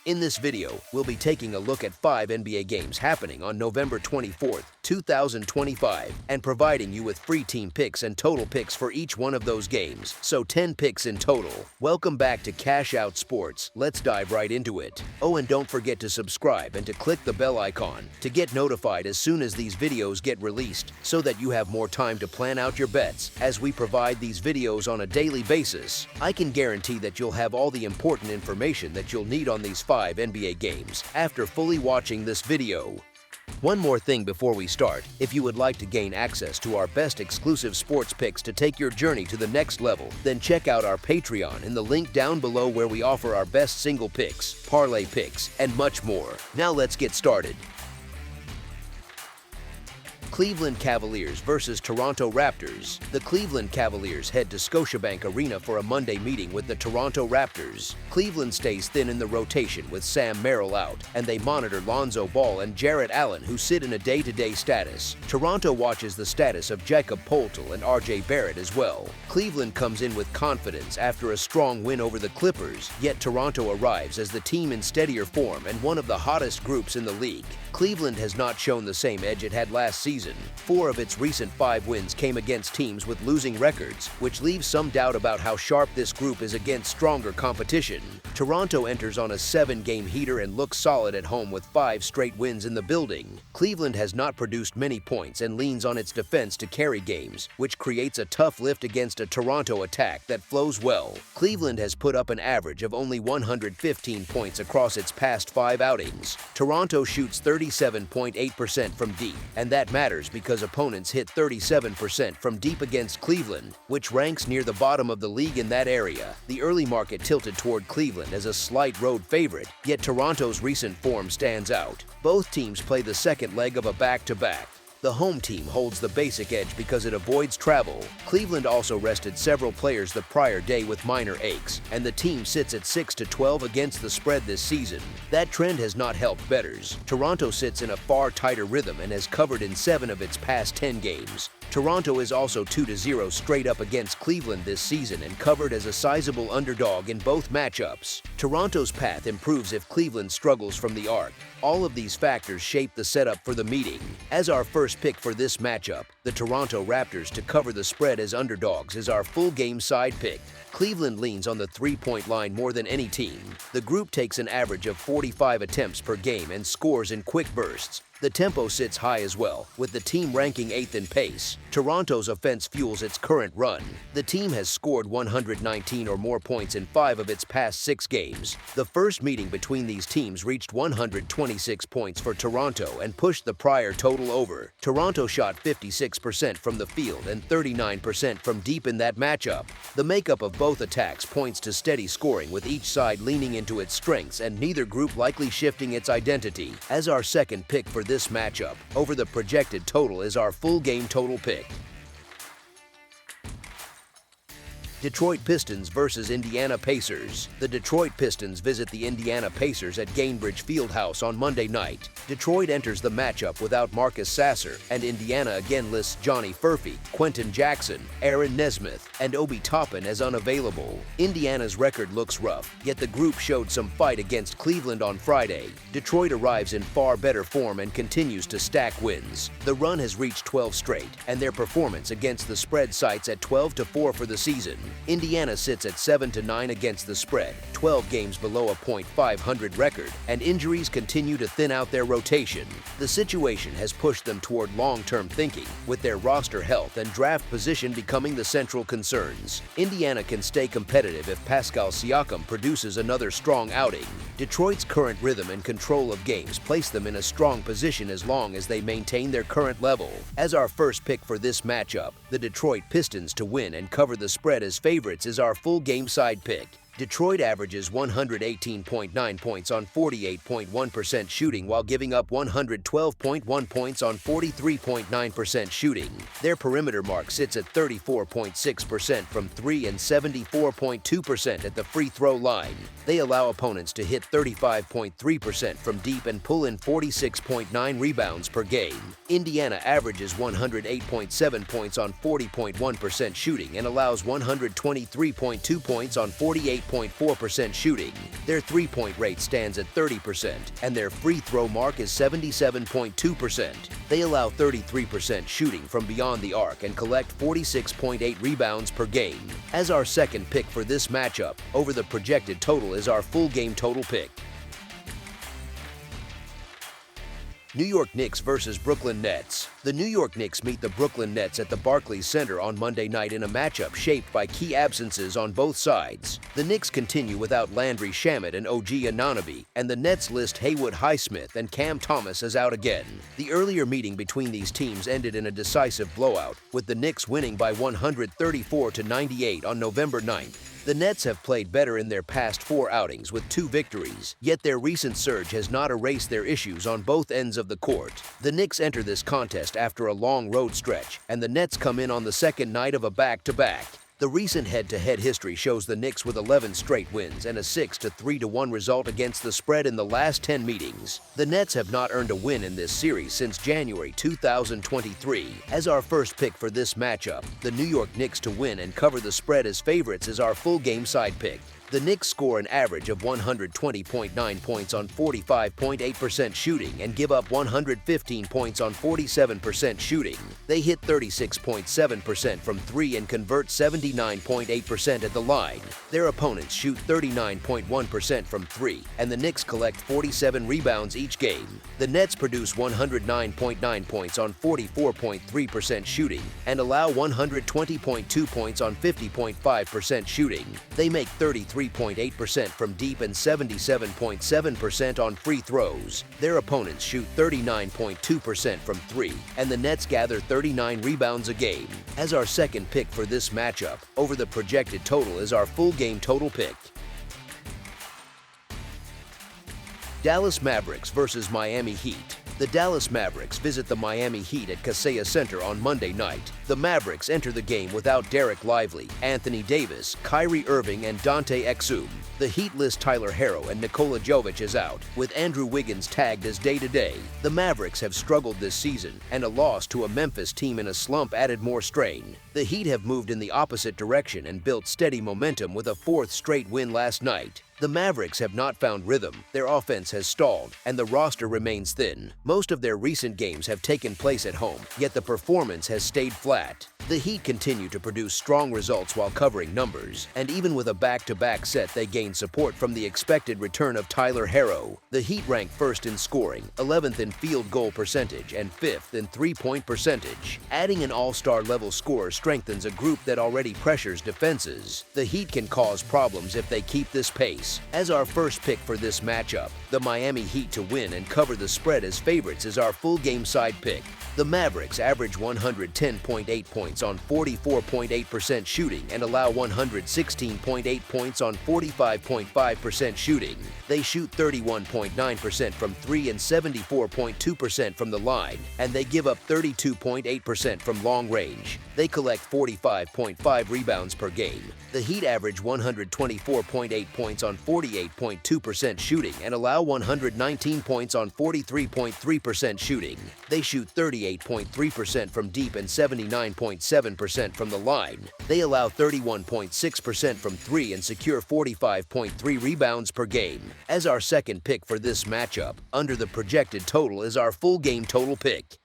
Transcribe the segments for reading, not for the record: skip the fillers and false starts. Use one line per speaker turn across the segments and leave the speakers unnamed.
In this video, we'll be taking a look at 5 NBA games happening on November 24th, 2025, and providing you with free team picks and total picks for each one of those games, so 10 picks in total. Welcome back to Cash Out Sports. Let's dive right into it. Oh, and don't forget to subscribe and to click the bell icon to get notified as soon as these videos get released, so that you have more time to plan out your bets. As we provide these videos on a daily basis, I can guarantee that you'll have all the important information that you'll need on these 5 NBA games after fully watching this video. One more thing before we start: if you would like to gain access to our best exclusive sports picks to take your journey to the next level, then check out our Patreon in the link down below, where we offer our best single picks, parlay picks, and much more. Now let's get started. Cleveland Cavaliers versus Toronto Raptors. The Cleveland Cavaliers head to Scotiabank Arena for a Monday meeting with the Toronto Raptors. Cleveland stays thin in the rotation with Sam Merrill out, and they monitor Lonzo Ball and Jarrett Allen, who sit in a day-to-day status. Toronto watches the status of Jakob Poeltl and RJ Barrett as well. Cleveland comes in with confidence after a strong win over the Clippers, yet Toronto arrives as the team in steadier form and one of the hottest groups in the league. Cleveland has not shown the same edge it had last season. 4 of its recent 5 wins came against teams with losing records, which leaves some doubt about how sharp this group is against stronger competition. Toronto enters on a 7-game heater and looks solid at home with 5 straight wins in the building. Cleveland has not produced many points and leans on its defense to carry games, which creates a tough lift against a Toronto attack that flows well. Cleveland has put up an average of only 115 points across its past 5 outings. Toronto shoots 37.8% from deep, and that matters because opponents hit 37% from deep against Cleveland, which ranks near the bottom of the league in that area. The early market tilted toward Cleveland as a slight road favorite, yet Toronto's recent form stands out. Both teams play the second leg of a back-to-back. The home team holds the basic edge because it avoids travel. Cleveland also rested several players the prior day with minor aches, and the team sits at 6-12 against the spread this season. That trend has not helped bettors. Toronto sits in a far tighter rhythm and has covered in 7 of its past 10 games. Toronto is also 2-0 straight up against Cleveland this season and covered as a sizable underdog in both matchups. Toronto's path improves if Cleveland struggles from the arc. All of these factors shape the setup for the meeting. As our first pick for this matchup, the Toronto Raptors to cover the spread as underdogs is our full game side pick. Cleveland leans on the 3-point line more than any team. The group takes an average of 45 attempts per game and scores in quick bursts. The tempo sits high as well, with the team ranking 8th in pace. Toronto's offense fuels its current run. The team has scored 119 or more points in 5 of its past 6 games. The first meeting between these teams reached 126 points for Toronto and pushed the prior total over. Toronto shot 56% from the field and 39% from deep in that matchup. The makeup of both attacks points to steady scoring, with each side leaning into its strengths and neither group likely shifting its identity. As our second pick for this matchup, over the projected total is our full game total pick. Detroit Pistons versus Indiana Pacers. The Detroit Pistons visit the Indiana Pacers at Gainbridge Fieldhouse on Monday night. Detroit enters the matchup without Marcus Sasser, and Indiana again lists Johnny Furphy, Quentin Jackson, Aaron Nesmith, and Obi Toppin as unavailable. Indiana's record looks rough, yet the group showed some fight against Cleveland on Friday. Detroit arrives in far better form and continues to stack wins. The run has reached 12 straight, and their performance against the spread sites at 12-4 for the season. Indiana sits at 7-9 against the spread, 12 games below a .500 record, and injuries continue to thin out their rotation. The situation has pushed them toward long-term thinking, with their roster health and draft position becoming the central concerns. Indiana can stay competitive if Pascal Siakam produces another strong outing. Detroit's current rhythm and control of games place them in a strong position as long as they maintain their current level. As our first pick for this matchup, the Detroit Pistons to win and cover the spread as favorites is our full game side pick. Detroit averages 118.9 points on 48.1% shooting while giving up 112.1 points on 43.9% shooting. Their perimeter mark sits at 34.6% from 3 and 74.2% at the free throw line. They allow opponents to hit 35.3% from deep and pull in 46.9 rebounds per game. Indiana averages 108.7 points on 40.1% shooting and allows 123.2 points on 48.9% 46.4% shooting. Their three-point rate stands at 30%, and their free throw mark is 77.2%. They allow 33% shooting from beyond the arc and collect 46.8 rebounds per game. As our second pick for this matchup, over the projected total is our full game total pick. New York Knicks versus Brooklyn Nets. The New York Knicks meet the Brooklyn Nets at the Barclays Center on Monday night in a matchup shaped by key absences on both sides. The Knicks continue without Landry Shamet and OG Anunoby, and the Nets list Haywood Highsmith and Cam Thomas as out again. The earlier meeting between these teams ended in a decisive blowout, with the Knicks winning by 134-98 on November 9th. The Nets have played better in their past 4 outings with 2 victories, yet their recent surge has not erased their issues on both ends of the court. The Knicks enter this contest after a long road stretch, and the Nets come in on the second night of a back-to-back. The recent head-to-head history shows the Knicks with 11 straight wins and a 6-3-1 result against the spread in the last 10 meetings. The Nets have not earned a win in this series since January 2023. As our first pick for this matchup, the New York Knicks to win and cover the spread as favorites is our full game side pick. The Knicks score an average of 120.9 points on 45.8% shooting and give up 115 points on 47% shooting. They hit 36.7% from 3 and convert 79.8% at the line. Their opponents shoot 39.1% from 3, and the Knicks collect 47 rebounds each game. The Nets produce 109.9 points on 44.3% shooting and allow 120.2 points on 50.5% shooting. They make 33.8% from deep and 77.7% on free throws. Their opponents shoot 39.2% from 3, and the Nets gather 39 rebounds a game. As our second pick for this matchup, over the projected total is our full game total pick. Dallas Mavericks versus Miami Heat. The Dallas Mavericks visit the Miami Heat at Kaseya Center on Monday night. The Mavericks enter the game without Derek Lively, Anthony Davis, Kyrie Irving, and Dante Exum. The Heat list Tyler Herro and Nikola Jovic is out, with Andrew Wiggins tagged as day-to-day. The Mavericks have struggled this season, and a loss to a Memphis team in a slump added more strain. The Heat have moved in the opposite direction and built steady momentum with a 4th straight win last night. The Mavericks have not found rhythm, their offense has stalled, and the roster remains thin. Most of their recent games have taken place at home, yet the performance has stayed flat. The Heat continue to produce strong results while covering numbers, and even with a back-to-back set they gain support from the expected return of Tyler Herro. The Heat rank 1st in scoring, 11th in field goal percentage, and 5th in three-point percentage. Adding an all-star level scorer strengthens a group that already pressures defenses. The Heat can cause problems if they keep this pace. As our first pick for this matchup, the Miami Heat to win and cover the spread as favorites is our full game side pick. The Mavericks average 110.8 points on 44.8% shooting and allow 116.8 points on 45.5% shooting. They shoot 31.9% from 3 and 74.2% from the line, and they give up 32.8% from long range. They collect 45.5 rebounds per game. The Heat average 124.8 points on 48.2% shooting and allow 119 points on 43.3% shooting. They shoot 38.3% from deep and 79.7% from the line. They allow 31.6% from 3 and secure 45.3 rebounds per game. As our second pick for this matchup, under the projected total is our full game total pick.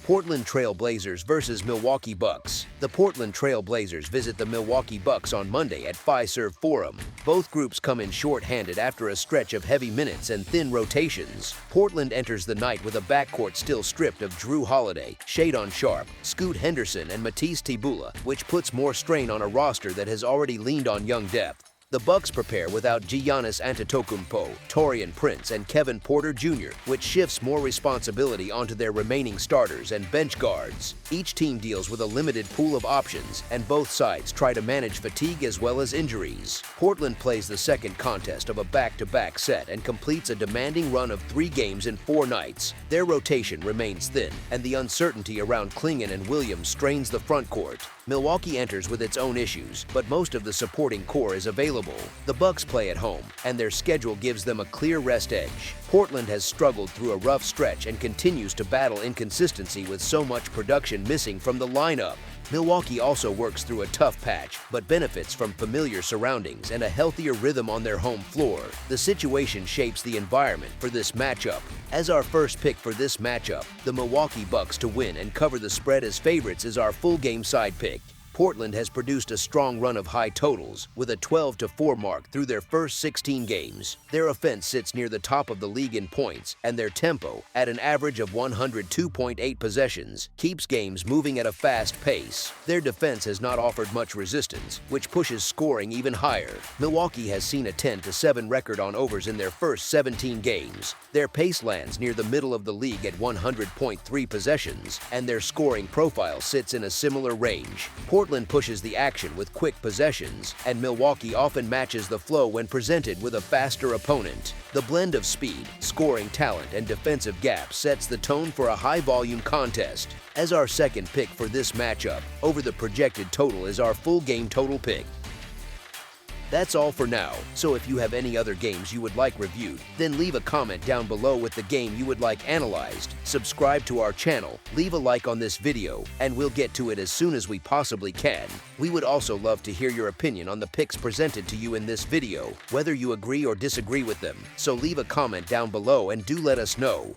Portland Trail Blazers versus Milwaukee Bucks. The Portland Trail Blazers visit the Milwaukee Bucks on Monday at Fiserv Forum. Both groups come in short-handed after a stretch of heavy minutes and thin rotations. Portland enters the night with a backcourt still stripped of Drew Holiday, Shadon Sharpe, Scoot Henderson, and Matisse Thybulle, which puts more strain on a roster that has already leaned on young depth. The Bucks prepare without Giannis Antetokounmpo, Taurean Prince, and Kevin Porter Jr., which shifts more responsibility onto their remaining starters and bench guards. Each team deals with a limited pool of options, and both sides try to manage fatigue as well as injuries. Portland plays the second contest of a back-to-back set and completes a demanding run of 3 games in 4 nights. Their rotation remains thin, and the uncertainty around Klingon and Williams strains the front court. Milwaukee enters with its own issues, but most of the supporting core is available. The Bucks play at home, and their schedule gives them a clear rest edge. Portland has struggled through a rough stretch and continues to battle inconsistency with so much production missing from the lineup. Milwaukee also works through a tough patch, but benefits from familiar surroundings and a healthier rhythm on their home floor. The situation shapes the environment for this matchup. As our first pick for this matchup, the Milwaukee Bucks to win and cover the spread as favorites is our full game side pick. Portland has produced a strong run of high totals, with a 12-4 mark through their first 16 games. Their offense sits near the top of the league in points, and their tempo, at an average of 102.8 possessions, keeps games moving at a fast pace. Their defense has not offered much resistance, which pushes scoring even higher. Milwaukee has seen a 10-7 record on overs in their first 17 games. Their pace lands near the middle of the league at 100.3 possessions, and their scoring profile sits in a similar range. Portland pushes the action with quick possessions, and Milwaukee often matches the flow when presented with a faster opponent. The blend of speed, scoring talent, and defensive gap sets the tone for a high-volume contest. As our second pick for this matchup, over the projected total is our full game total pick. That's all for now, so if you have any other games you would like reviewed, then leave a comment down below with the game you would like analyzed, subscribe to our channel, leave a like on this video, and we'll get to it as soon as we possibly can. We would also love to hear your opinion on the picks presented to you in this video, whether you agree or disagree with them, so leave a comment down below and do let us know.